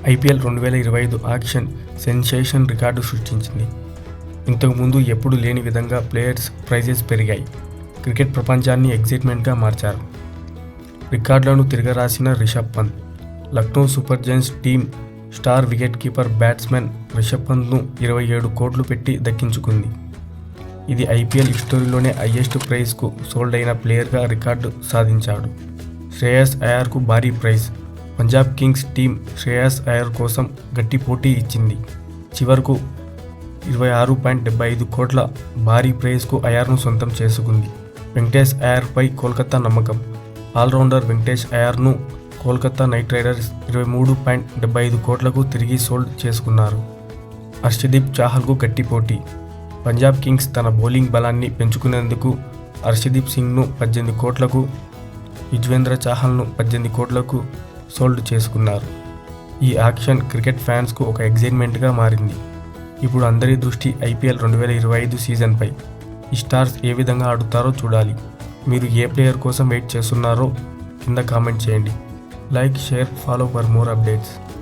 IPL 2025 auction sensation record సృష్టించింది. ఇంతకుముందు ఎప్పుడూ లేని విధంగా ప్లేయర్స్ ప్రైజెస్ పెరిగాయి. క్రికెట్ ప్రపంచాన్ని ఎగ్జైట్మెంట్గా మార్చారు. రికార్డులను తిరగరాసిన Rishabh Pant. Lucknow super giants team star wicket keeper batsman Rishabh పంత్ను 27 కోట్లు పెట్టి దక్కించుకుంది. ఇది ఐపీఎల్ హిస్టరీలోనే హైయెస్ట్ ప్రైజ్కు సోల్డ్ అయిన ప్లేయర్గా రికార్డు సాధించాడు. శ్రేయస్ అయ్యర్కు భారీ prize. Punjab kings team Shreyas Iyer కోసం గట్టి పోటీ ఇచ్చింది. చివరకు 26.75 కోట్ల భారీ ప్రైజ్కు అయ్యర్ను సొంతం చేసుకుంది. వెంకటేష్ అయ్యర్పై కోల్కతా నమ్మకం. ఆల్రౌండర్ వెంకటేష్ అయ్యర్ను కోల్కతా నైట్ రైడర్స్ 23.75 కోట్లకు తిరిగి సోల్డ్ చేసుకున్నారు. హర్షదీప్ చాహల్కు గట్టి పోటీ. పంజాబ్ కింగ్స్ తన బౌలింగ్ బలాన్ని పెంచుకునేందుకు హర్షదీప్ సింగ్ను 18 కోట్లకు, యుజ్వేంద్ర చాహల్ను 18 కోట్లకు సోల్డ్ చేసుకున్నారు. ఈ ఆక్షన్ క్రికెట్ ఫ్యాన్స్కు ఒక ఎగ్జైట్మెంట్గా మారింది. ఇప్పుడు అందరి దృష్టి ఐపీఎల్ 2025 సీజన్పై. ఈ స్టార్స్ ఏ విధంగా ఆడుతారో చూడాలి. మీరు ఏ ప్లేయర్ కోసం వెయిట్ చేస్తున్నారో కింద కామెంట్ చేయండి. Like, share, follow for more updates.